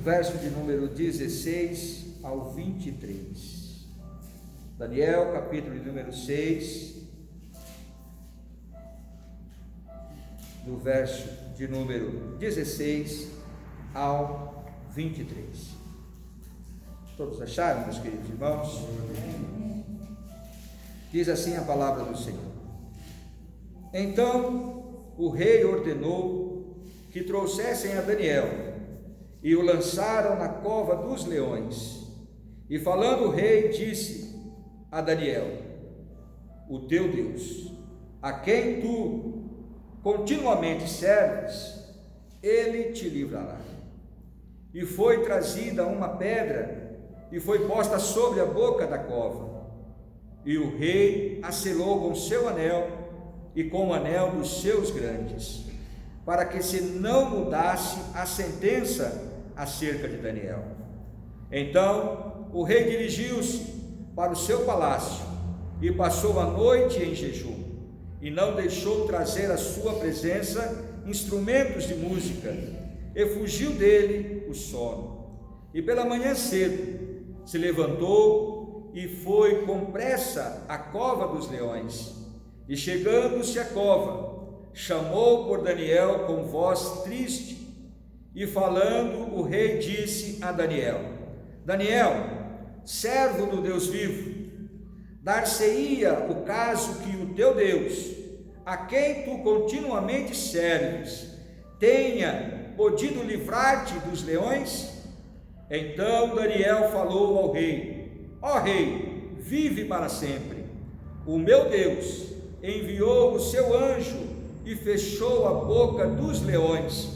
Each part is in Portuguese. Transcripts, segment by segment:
verso de número 16 ao 23. Daniel, capítulo de número 6, do verso de número 16 ao 23. Todos acharam, meus queridos irmãos? Diz assim a palavra do Senhor. Então o rei ordenou que trouxessem a Daniel e o lançaram na cova dos leões. E falando o rei, disse a Daniel: o teu Deus, a quem tu continuamente serves, ele te livrará. E foi trazida uma pedra e foi posta sobre a boca da cova. E o rei a selou com seu anel e com o anel dos seus grandes, para que se não mudasse a sentença acerca de Daniel. Então o rei dirigiu-se para o seu palácio e passou a noite em jejum, e não deixou trazer à sua presença instrumentos de música, e fugiu dele o sono. E pela manhã cedo se levantou e foi com pressa à cova dos leões, e chegando-se à cova, chamou por Daniel com voz triste, e falando o rei disse a Daniel: Daniel, servo do Deus vivo, dar-se-ia o caso que o teu Deus, a quem tu continuamente serves, tenha podido livrar-te dos leões? Então Daniel falou ao rei: ó rei, vive para sempre. O meu Deus enviou o seu anjo e fechou a boca dos leões,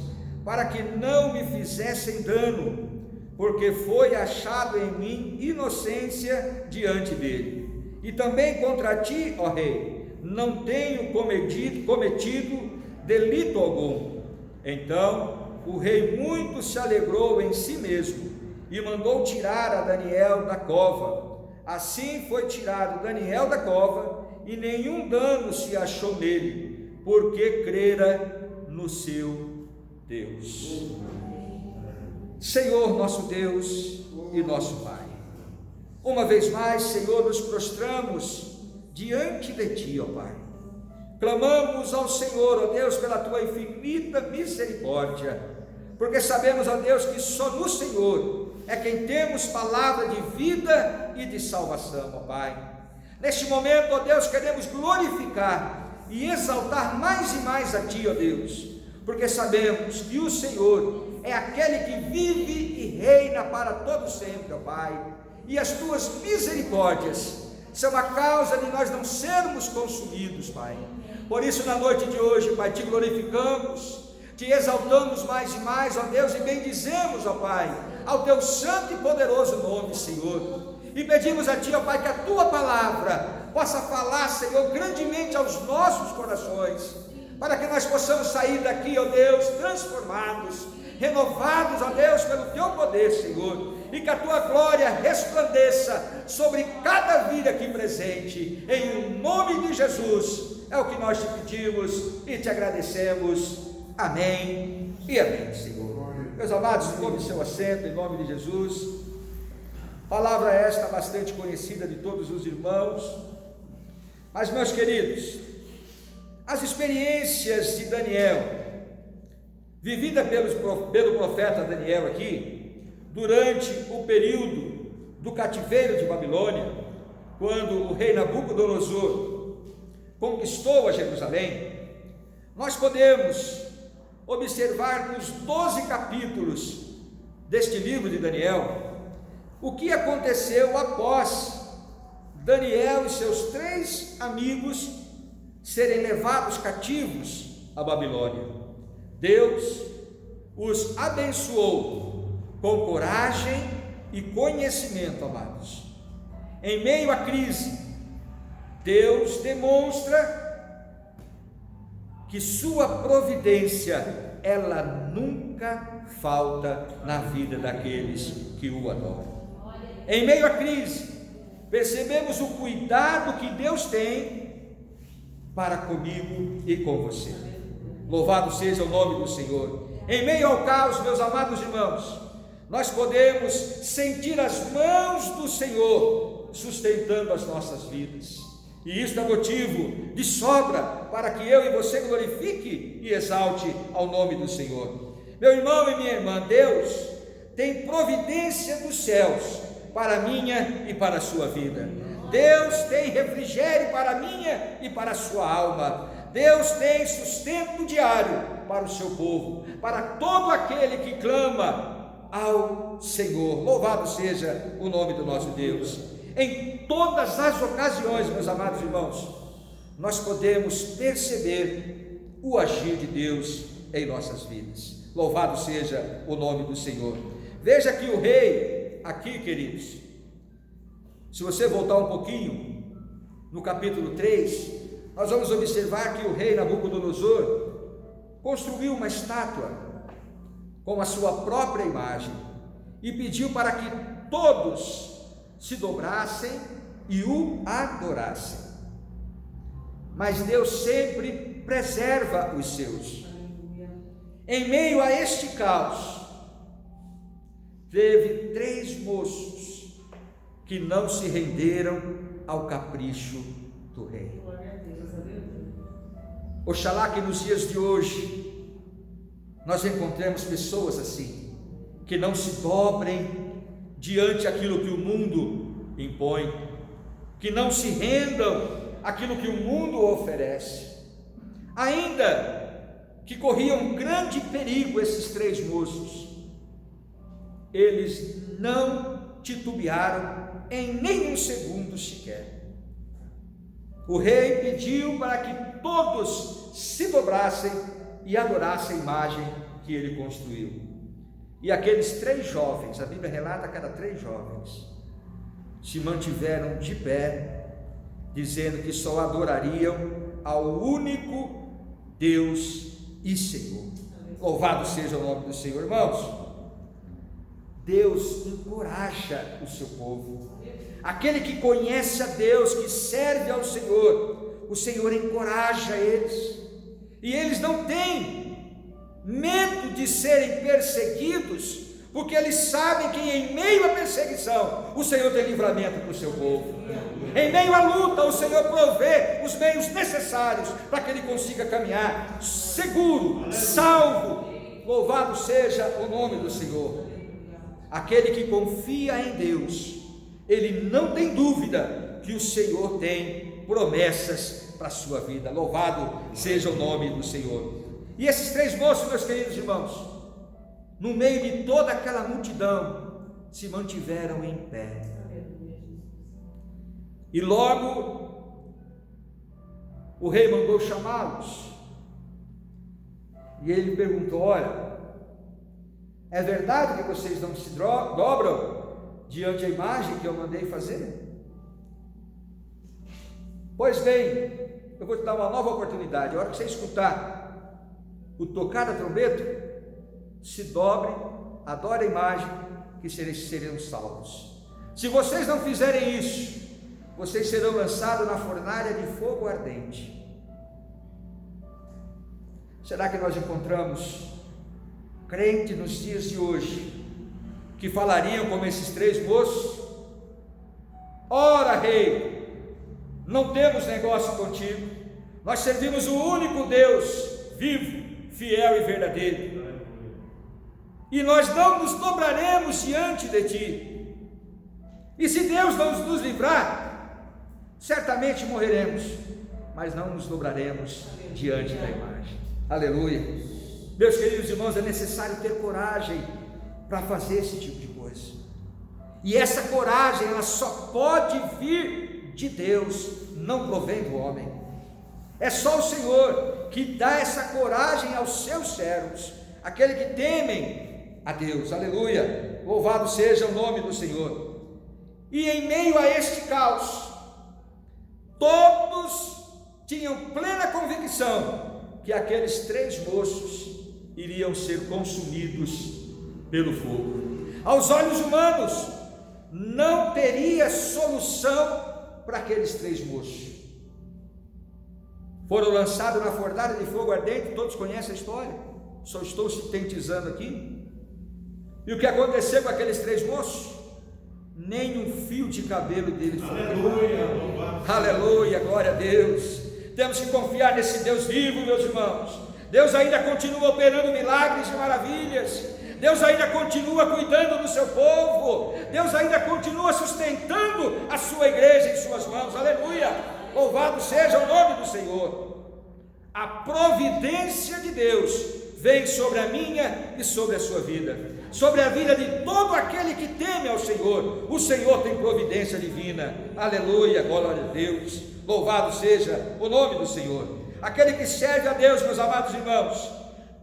para que não me fizessem dano, porque foi achado em mim inocência diante dele. E também contra ti, ó rei, não tenho cometido delito algum. Então o rei muito se alegrou em si mesmo e mandou tirar a Daniel da cova. Assim foi tirado Daniel da cova, e nenhum dano se achou nele, porque crera no seu Deus. Senhor nosso Deus e nosso Pai, uma vez mais, Senhor, nos prostramos diante de Ti, ó Pai. Clamamos ao Senhor, ó Deus, pela Tua infinita misericórdia, porque sabemos, ó Deus, que só no Senhor é quem temos palavra de vida e de salvação, ó Pai. Neste momento, ó Deus, queremos glorificar e exaltar mais e mais a Ti, ó Deus, porque sabemos que o Senhor é aquele que vive e reina para todo sempre, ó Pai, e as Tuas misericórdias são a causa de nós não sermos consumidos, Pai. Por isso, na noite de hoje, Pai, Te glorificamos, Te exaltamos mais e mais, ó Deus, e bendizemos, ó Pai, ao Teu santo e poderoso nome, Senhor, e pedimos a Ti, ó Pai, que a Tua palavra possa falar, Senhor, grandemente aos nossos corações, para que nós possamos sair daqui, ó Deus, transformados, renovados, ó Deus, pelo Teu poder, Senhor, e que a Tua glória resplandeça sobre cada vida aqui presente, em nome de Jesus, é o que nós Te pedimos e Te agradecemos. Amém e amém, Senhor. Meus amados, tome seu assento em nome de Jesus. Palavra esta bastante conhecida de todos os irmãos, mas, meus queridos, as experiências de Daniel, vivida pelo profeta Daniel aqui, durante o período do cativeiro de Babilônia, quando o rei Nabucodonosor conquistou a Jerusalém, nós podemos observar nos 12 capítulos deste livro de Daniel, o que aconteceu após Daniel e seus 3 amigos serem levados cativos à Babilônia. Deus os abençoou com coragem e conhecimento, amados. Em meio à crise, Deus demonstra que sua providência, ela nunca falta na vida daqueles que o adoram. Em meio à crise, percebemos o cuidado que Deus tem para comigo e com você. Louvado seja o nome do Senhor. Em meio ao caos, meus amados irmãos, nós podemos sentir as mãos do Senhor sustentando as nossas vidas, e isso é motivo de sobra para que eu e você glorifique e exalte ao nome do Senhor. Meu irmão e minha irmã, Deus tem providência dos céus para a minha e para a sua vida. Deus tem refrigério para a minha e para a sua alma. Deus tem sustento diário para o seu povo, para todo aquele que clama ao Senhor. Louvado seja o nome do nosso Deus. Em todas as ocasiões, meus amados irmãos, nós podemos perceber o agir de Deus em nossas vidas. Louvado seja o nome do Senhor. Veja que o rei, aqui, queridos, se você voltar um pouquinho, no capítulo 3, nós vamos observar que o rei Nabucodonosor construiu uma estátua com a sua própria imagem e pediu para que todos se dobrassem e o adorassem. Mas Deus sempre preserva os seus. Em meio a este caos, teve 3 moços que não se renderam ao capricho do rei. Oxalá que nos dias de hoje nós encontremos pessoas assim, que não se dobrem diante aquilo que o mundo impõe, que não se rendam àquilo que o mundo oferece. Ainda que corriam um grande perigo esses 3 moços, eles não titubearam em nenhum segundo sequer. O rei pediu para que todos se dobrassem e adorassem a imagem que ele construiu. E aqueles 3 jovens, a Bíblia relata que eram 3 jovens, se mantiveram de pé, dizendo que só adorariam ao único Deus e Senhor. Louvado seja o nome do Senhor. Irmãos, Deus encoraja o seu povo. Aquele que conhece a Deus, que serve ao Senhor, o Senhor encoraja eles, e eles não têm medo de serem perseguidos, porque eles sabem que em meio à perseguição o Senhor tem livramento para o seu povo. Em meio à luta o Senhor provê os meios necessários para que ele consiga caminhar seguro, salvo. Louvado seja o nome do Senhor. Aquele que confia em Deus, ele não tem dúvida que o Senhor tem promessas para a sua vida. Louvado seja o nome do Senhor. E esses 3 moços, meus queridos irmãos, no meio de toda aquela multidão, se mantiveram em pé. E logo o rei mandou chamá-los, e ele perguntou: olha, é verdade que vocês não se dobram diante da imagem que eu mandei fazer? Pois bem, eu vou te dar uma nova oportunidade. A hora que você escutar o tocar da trombeta, se dobre, adore a imagem, que serão salvos. Se vocês não fizerem isso, vocês serão lançados na fornalha de fogo ardente. Será que nós encontramos crente nos dias de hoje que falariam como esses 3 moços? Ora, rei, não temos negócio contigo, nós servimos o único Deus vivo, fiel e verdadeiro, e nós não nos dobraremos diante de ti. E se Deus não nos livrar, certamente morreremos, mas não nos dobraremos diante da imagem. Aleluia. Meus queridos irmãos, é necessário ter coragem para fazer esse tipo de coisa, e essa coragem ela só pode vir de Deus, não provém do homem. É só o Senhor que dá essa coragem aos seus servos, aqueles que temem a Deus. Aleluia, louvado seja o nome do Senhor. E em meio a este caos, todos tinham plena convicção que aqueles 3 moços iriam ser consumidos pelo fogo. Aos olhos humanos, não teria solução para aqueles 3 moços. Foram lançados na fornalha de fogo ardente. Todos conhecem a história, só estou sintetizando aqui. E o que aconteceu com aqueles 3 moços? Nem um fio de cabelo deles foi queimado. Aleluia, glória a Deus. Temos que confiar nesse Deus vivo, meus irmãos. Deus ainda continua operando milagres e maravilhas. Deus ainda continua cuidando do seu povo. Deus ainda continua sustentando a sua igreja em suas mãos. Aleluia, louvado seja o nome do Senhor. A providência de Deus vem sobre a minha e sobre a sua vida, sobre a vida de todo aquele que teme ao Senhor. O Senhor tem providência divina. Aleluia, glória a Deus, louvado seja o nome do Senhor. Aquele que serve a Deus, meus amados irmãos,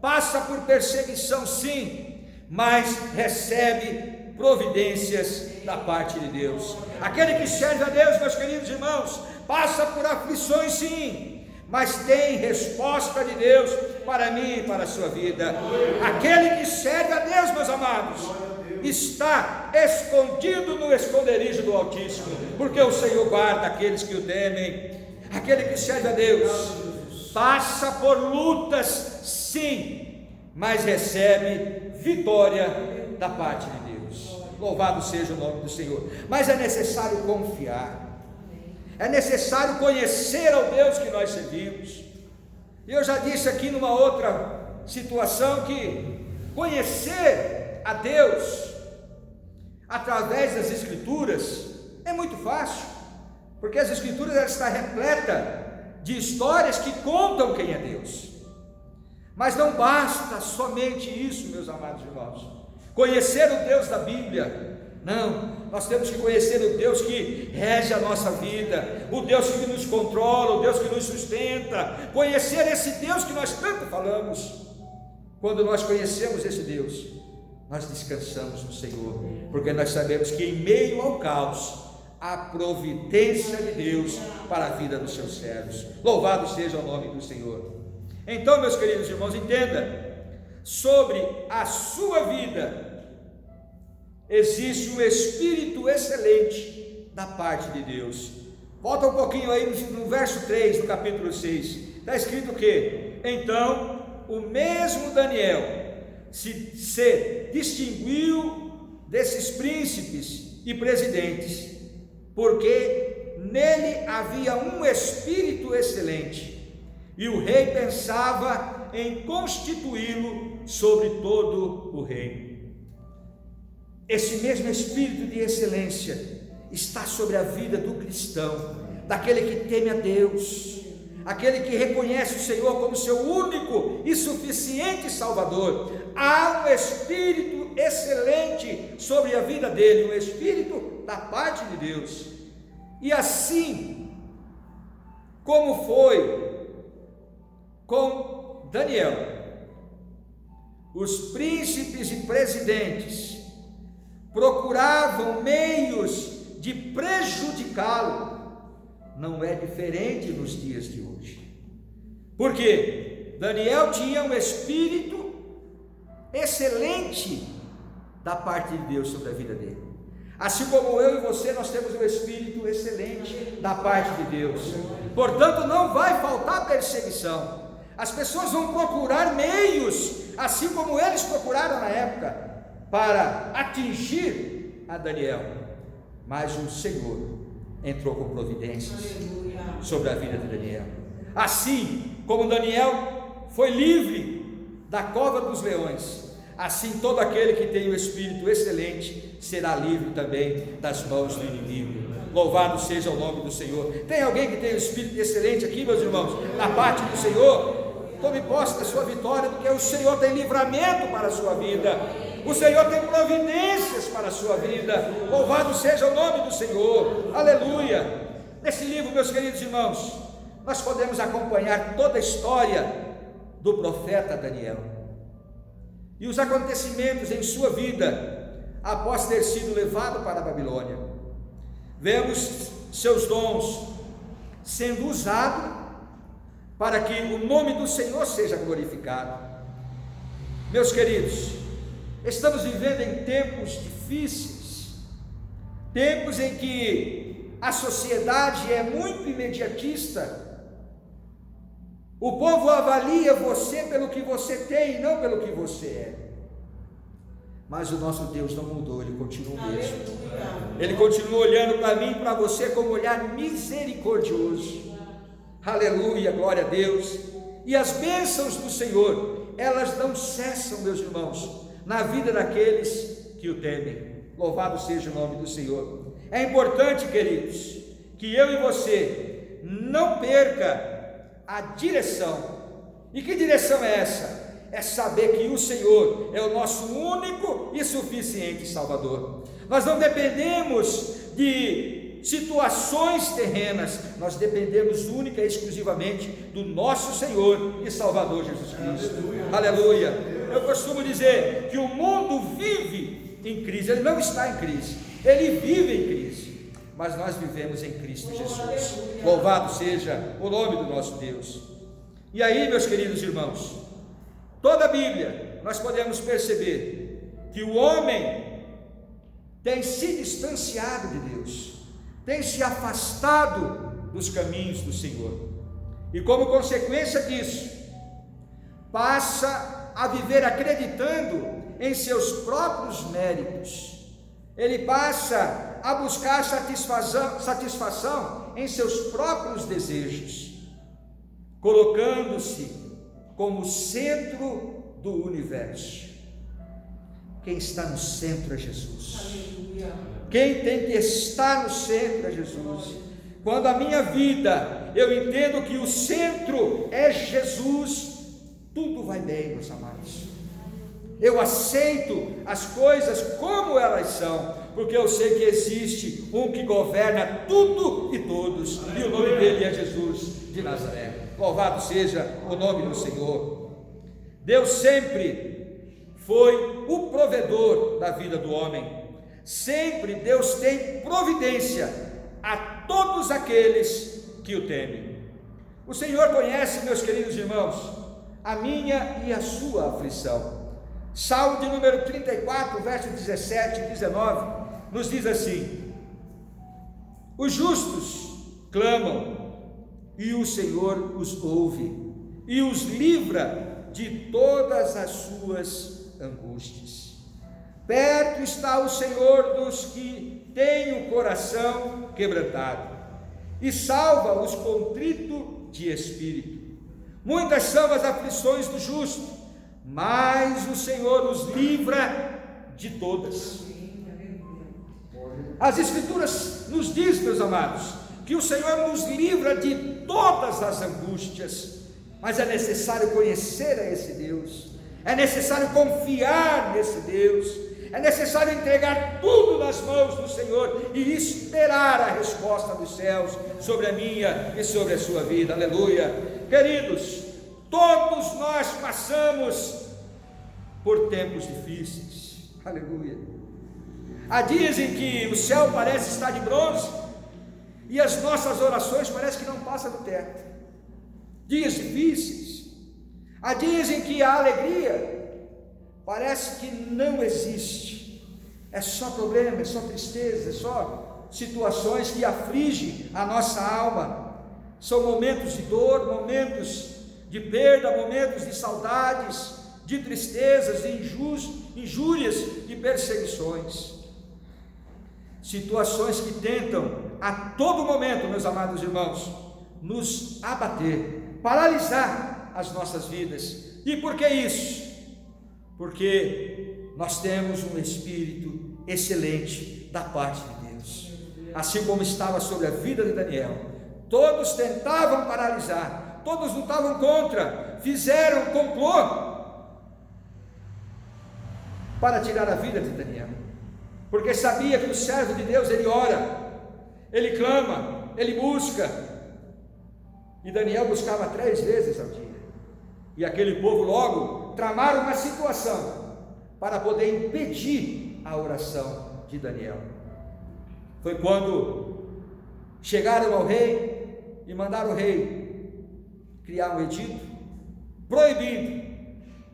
passa por perseguição sim, mas recebe providências da parte de Deus. Aquele que serve a Deus, meus queridos irmãos, passa por aflições sim, mas tem resposta de Deus para mim e para a sua vida. Aquele que serve a Deus, meus amados, está escondido no esconderijo do Altíssimo, porque o Senhor guarda aqueles que o temem. Aquele que serve a Deus passa por lutas sim, mas recebe vitória da parte de Deus. Louvado seja o nome do Senhor. Mas é necessário confiar, é necessário conhecer ao Deus que nós servimos. E eu já disse aqui numa outra situação que conhecer a Deus através das Escrituras é muito fácil, porque as Escrituras ela está repleta de histórias que contam quem é Deus. Mas não basta somente isso, meus amados irmãos, conhecer o Deus da Bíblia. Não, nós temos que conhecer o Deus que rege a nossa vida, o Deus que nos controla, o Deus que nos sustenta, conhecer esse Deus que nós tanto falamos. Quando nós conhecemos esse Deus, nós descansamos no Senhor, porque nós sabemos que em meio ao caos, há providência de Deus para a vida dos seus servos. Louvado seja o nome do Senhor. Então, meus queridos irmãos, entenda, sobre a sua vida, existe um Espírito excelente da parte de Deus. Volta um pouquinho aí no verso 3 do capítulo 6, está escrito o quê? Então, o mesmo Daniel se distinguiu desses príncipes e presidentes, porque nele havia um Espírito excelente, e o rei pensava em constituí-lo sobre todo o reino. Esse mesmo Espírito de excelência está sobre a vida do cristão, daquele que teme a Deus, aquele que reconhece o Senhor como seu único e suficiente Salvador. Há um Espírito excelente sobre a vida dele, um Espírito da parte de Deus. E assim como foi com Daniel, os príncipes e presidentes procuravam meios de prejudicá-lo. Não é diferente nos dias de hoje, porque Daniel tinha um espírito excelente da parte de Deus sobre a vida dele, assim como eu e você, nós temos um espírito excelente da parte de Deus. Portanto, não vai faltar perseguição. As pessoas vão procurar meios, assim como eles procuraram na época, para atingir a Daniel, mas o Senhor entrou com providências sobre a vida de Daniel. Assim como Daniel foi livre da cova dos leões, assim todo aquele que tem o Espírito excelente será livre também das mãos do inimigo. Louvado seja o nome do Senhor. Tem alguém que tem o Espírito excelente aqui, meus irmãos, na parte do Senhor? Tome posse da sua vitória, porque o Senhor tem livramento para a sua vida, o Senhor tem providências para a sua vida. Louvado seja o nome do Senhor, aleluia. Nesse livro, meus queridos irmãos, nós podemos acompanhar toda a história do profeta Daniel e os acontecimentos em sua vida após ter sido levado para a Babilônia. Vemos seus dons sendo usados para que o nome do Senhor seja glorificado. Meus queridos, estamos vivendo em tempos difíceis, tempos em que a sociedade é muito imediatista. O povo avalia você pelo que você tem e não pelo que você é. mas o nosso Deus não mudou, Ele continua o mesmo. Aleluia. Ele continua olhando para mim e para você com um olhar misericordioso. Aleluia, glória a Deus. E as bênçãos do Senhor, elas não cessam, meus irmãos, na vida daqueles que o temem. Louvado seja o nome do Senhor. É importante, queridos, que eu e você não perca a direção. E que direção é essa? É saber que o Senhor é o nosso único e suficiente Salvador. Nós não dependemos de situações terrenas, nós dependemos única e exclusivamente do nosso Senhor e Salvador Jesus Cristo. Aleluia. Eu costumo dizer que o mundo vive em crise, ele não está em crise, ele vive em crise, mas nós vivemos em Cristo Jesus. Louvado seja o nome do nosso Deus. E aí, meus queridos irmãos, toda a Bíblia nós podemos perceber que o homem tem se distanciado de Deus, tem se afastado dos caminhos do Senhor, e como consequência disso, passa a viver acreditando em seus próprios méritos. Ele passa a buscar satisfação em seus próprios desejos, colocando-se como centro do universo. Quem está no centro é Jesus. Aleluia. Quem tem que estar no centro é Jesus. Quando a minha vida, eu entendo que o centro é Jesus, tudo vai bem, meus amados. Eu aceito as coisas como elas são, porque eu sei que existe um que governa tudo e todos, e o nome dele é Jesus de Nazaré. Louvado seja o nome do Senhor. Deus sempre foi o provedor da vida do homem. Sempre Deus tem providência a todos aqueles que o temem. O Senhor conhece, meus queridos irmãos, a minha e a sua aflição. Salmo de número 34, versos 17 e 19, nos diz assim: os justos clamam, e o Senhor os ouve, e os livra de todas as suas angústias. Perto está o Senhor dos que têm o coração quebrantado, e salva os contritos de espírito. Muitas são as aflições do justo, mas o Senhor os livra de todas. As Escrituras nos diz, meus amados, que o Senhor nos livra de todas as angústias, mas é necessário conhecer a esse Deus, é necessário confiar nesse Deus, é necessário entregar tudo nas mãos do Senhor e esperar a resposta dos céus sobre a minha e sobre a sua vida. Aleluia. Queridos, todos nós passamos por tempos difíceis. Aleluia. Há dias em que o céu parece estar de bronze e as nossas orações parecem que não passam do teto. Dias difíceis. Há dias em que a alegria parece que não existe. É só problema, é só tristeza, é só situações que afligem a nossa alma. São momentos de dor, momentos de perda, momentos de saudades, de tristezas, de injúrias e perseguições. Situações que tentam a todo momento, meus amados irmãos, nos abater, paralisar as nossas vidas. E por que isso? Porque nós temos um espírito excelente da parte de Deus. Assim como estava sobre a vida de Daniel, todos tentavam paralisar, todos lutavam contra, fizeram complô para tirar a vida de Daniel, porque sabia que o servo de Deus, ele ora, ele clama, ele busca, e Daniel buscava 3 vezes ao dia, e aquele povo logo tramaram uma situação para poder impedir a oração de Daniel. Foi quando chegaram ao rei e mandaram o rei criar um edito proibindo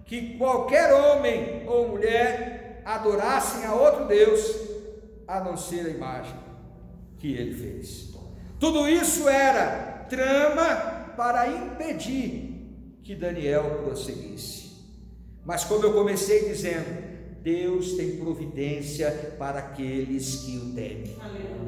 que qualquer homem ou mulher adorassem a outro Deus a não ser a imagem que ele fez. Tudo isso era trama para impedir que Daniel prosseguisse. Mas como eu comecei dizendo, Deus tem providência para aqueles que o temem.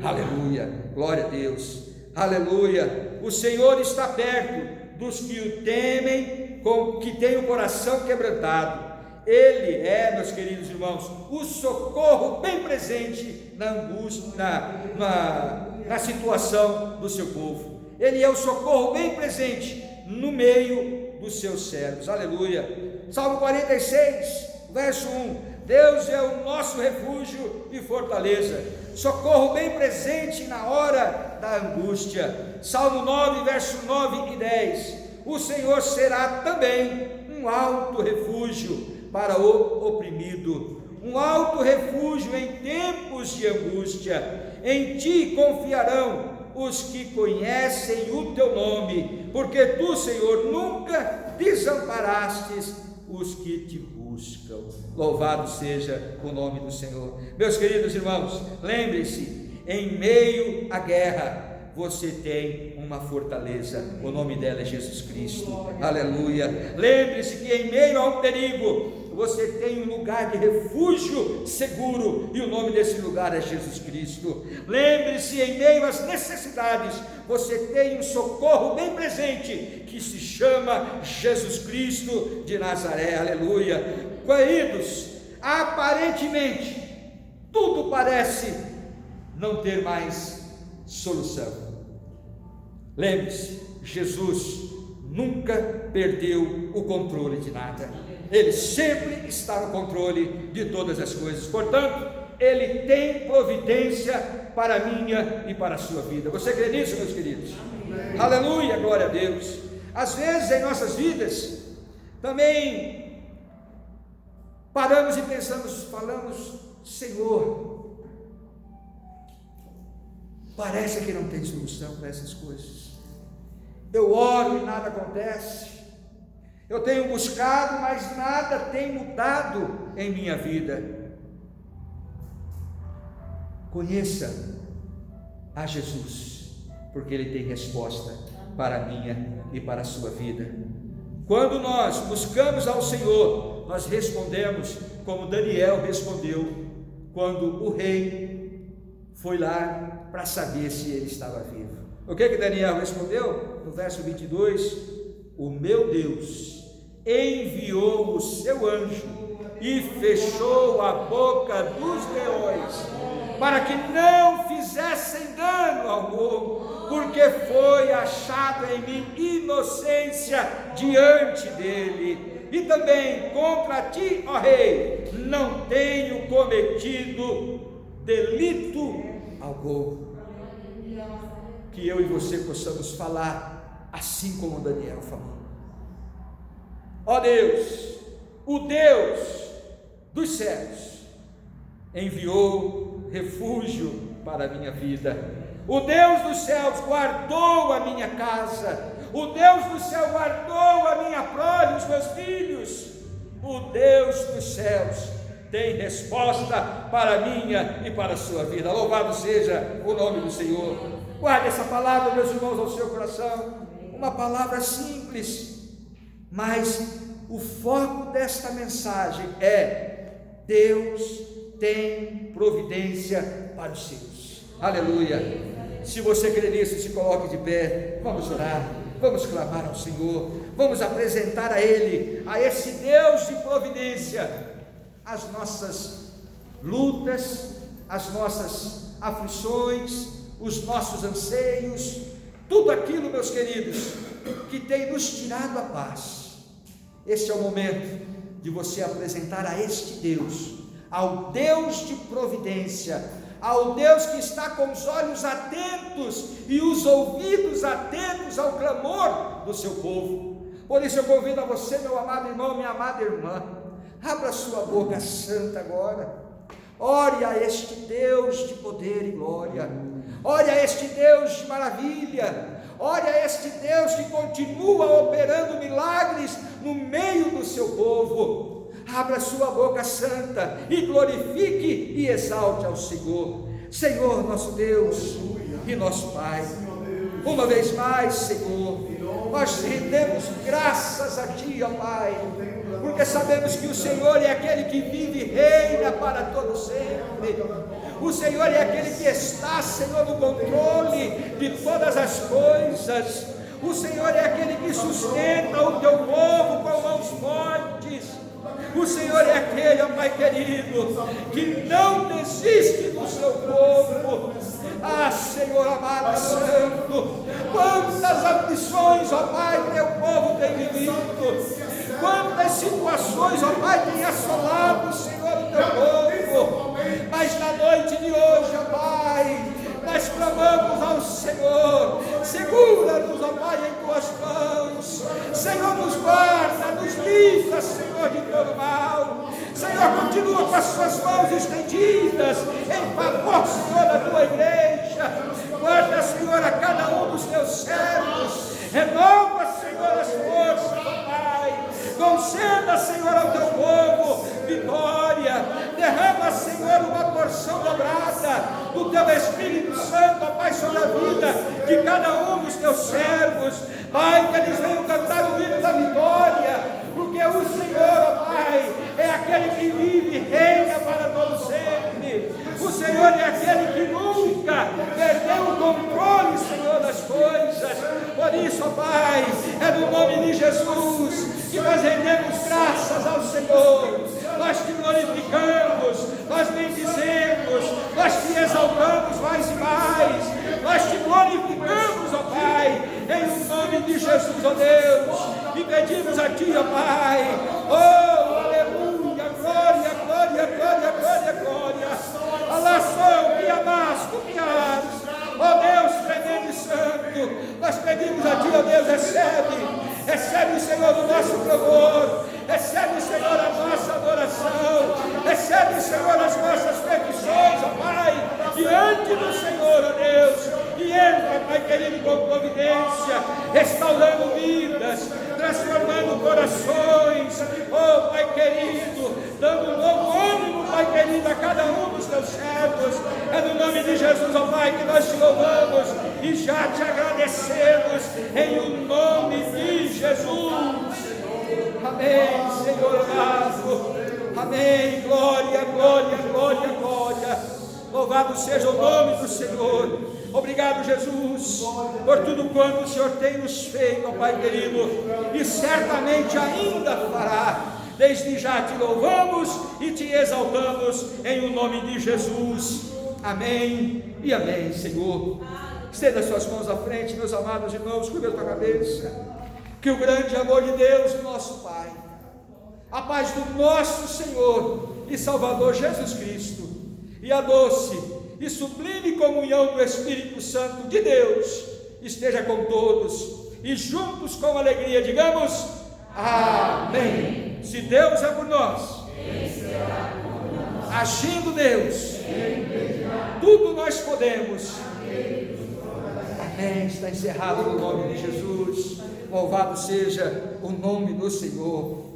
Aleluia, glória a Deus, aleluia. O Senhor está perto dos que o temem, que têm o coração quebrantado. Ele é, meus queridos irmãos, o socorro bem presente na angústia, na situação do seu povo. Ele é o socorro bem presente no meio dos seus servos. Aleluia. Salmo 46, verso 1. Deus é o nosso refúgio e fortaleza, socorro bem presente na hora da angústia. Salmo 9, verso 9 e 10. O Senhor será também um alto refúgio para o oprimido, um alto refúgio em tempos de angústia. Em ti confiarão os que conhecem o teu nome, porque tu, Senhor, nunca desamparastes os que te buscam. Louvado seja o nome do Senhor. Meus queridos irmãos, lembre-se, em meio à guerra você tem uma fortaleza, o nome dela é Jesus Cristo. Aleluia. Lembre-se que em meio a um perigo você tem um lugar de refúgio seguro, e o nome desse lugar é Jesus Cristo. Lembre-se, em meio às necessidades você tem um socorro bem presente, que se chama Jesus Cristo de Nazaré. Aleluia. Queridos, aparentemente tudo parece não ter mais solução. Lembre-se, Jesus nunca perdeu o controle de nada. Ele sempre está no controle de todas as coisas. Portanto, Ele tem providência para a minha e para a sua vida. Você crê nisso, meus queridos? Amém. Aleluia, glória a Deus. Às vezes em nossas vidas também paramos e falamos: Senhor, parece que não tem solução para essas coisas. Eu oro e nada acontece. Eu tenho buscado, mas nada tem mudado em minha vida. Conheça a Jesus, porque Ele tem resposta para a minha e para a sua vida. Quando nós buscamos ao Senhor, nós respondemos como Daniel respondeu, quando o rei foi lá para saber se ele estava vivo. O que Daniel respondeu? No verso 22, o meu Deus enviou o seu anjo e fechou a boca dos leões, para que não fizessem dano algum, porque foi achado em mim inocência diante dele. E também contra ti, ó rei, não tenho cometido delito algum. Que eu e você possamos falar assim como Daniel falou. Ó Deus, o Deus dos céus enviou refúgio para a minha vida. O Deus dos céus guardou a minha casa. O Deus do céu guardou a minha prole, os meus filhos. O Deus dos céus tem resposta para a minha e para a sua vida. Louvado seja o nome do Senhor. Guarde essa palavra, meus irmãos, ao seu coração. Uma palavra simples, mas o foco desta mensagem é: Deus tem providência para os seus. Aleluia. Se você crê nisso, se coloque de pé. Vamos orar, vamos clamar ao Senhor, vamos apresentar a Ele, a esse Deus de providência, as nossas lutas, as nossas aflições, os nossos anseios, tudo aquilo, meus queridos, que tem nos tirado a paz. Este é o momento de você apresentar a este Deus, ao Deus de providência, ao Deus que está com os olhos atentos e os ouvidos atentos ao clamor do seu povo. Por isso eu convido a você, meu amado irmão, minha amada irmã, abra sua boca santa agora, ore a este Deus de poder e glória, ore a este Deus de maravilha, ore a este Deus que continua operando milagres no meio do seu povo. Abra sua boca santa e glorifique e exalte ao Senhor. Senhor nosso Deus e nosso Pai, uma vez mais, Senhor, nós rendemos graças a Ti, ó Pai, porque sabemos que o Senhor é aquele que vive e reina para todo sempre. O Senhor é aquele que está, Senhor, no controle de todas as coisas. O Senhor é aquele que sustenta o Teu povo com mãos fortes. O Senhor é aquele, ó Pai querido, que não desiste do seu povo. Ah, Senhor amado santo, quantas aflições, ó Pai, Teu povo tem vivido, quantas situações, ó Pai, tem assolado, Senhor, o Teu povo, mas na noite de hoje, ó Pai, nós clamamos ao Senhor, segura-nos, ó Pai, em Tuas mãos. Senhor, nos guarda, nos livra, Senhor, de todo mal. Senhor, continua com as Suas mãos estendidas em favor, Senhor, da Tua igreja. Guarda, Senhor, a cada um dos Teus servos. Renova, Senhor, as forças, ó Pai. Conceda, Senhor, ao Teu povo vitória. Derrama, Senhor, uma porção dobrada do Teu Espírito Santo, ó Pai, sobre a vida de cada um dos Teus servos. Pai, que eles venham cantar o hino da vitória, porque o Senhor, ó Pai, é aquele que vive e reina para todo sempre. O Senhor é aquele que nunca perdeu o controle, Senhor, das coisas. Por isso, ó Pai, é no nome de Jesus que nós rendemos graças ao Senhor. Nós Te glorificamos, nós bendizemos, nós Te exaltamos mais e mais. Nós Te glorificamos, ó Pai, em nome de Jesus, ó Deus, e pedimos a Ti, ó Pai, oh, aleluia, glória, glória, glória, glória, glória, alação, piamas, cupiás, ó Deus tremendo e santo, nós pedimos a Ti, ó Deus, recebe, Senhor, o nosso clamor, recebe, Senhor, a nossa adoração, recebe, Senhor, as nossas petições, ó Pai, diante do Senhor, ó Deus, e entra, Pai querido, com providência, restaurando vidas, transformando corações, oh Pai querido, dando um novo ânimo, Pai querido, a cada um dos Teus servos. É no nome de Jesus, ó Pai, que nós Te louvamos e já Te agradecemos, em o nome de Jesus. Amém, Senhor amado, amém, glória, glória, glória, glória. Louvado seja o nome do Senhor. Obrigado, Jesus, por tudo quanto o Senhor tem nos feito, ó Pai querido, e certamente ainda fará. Desde já Te louvamos e Te exaltamos em o nome de Jesus. Amém e amém, Senhor. Estenda suas mãos à frente, meus amados irmãos, cuide da tua cabeça. Que o grande amor de Deus, nosso Pai, a paz do nosso Senhor e Salvador Jesus Cristo, e a doce e sublime comunhão do Espírito Santo de Deus esteja com todos, e juntos com alegria digamos amém. Se Deus é por nós, agindo Deus, tudo nós podemos. Amém. Está encerrado no nome de Jesus. Louvado seja o nome do Senhor.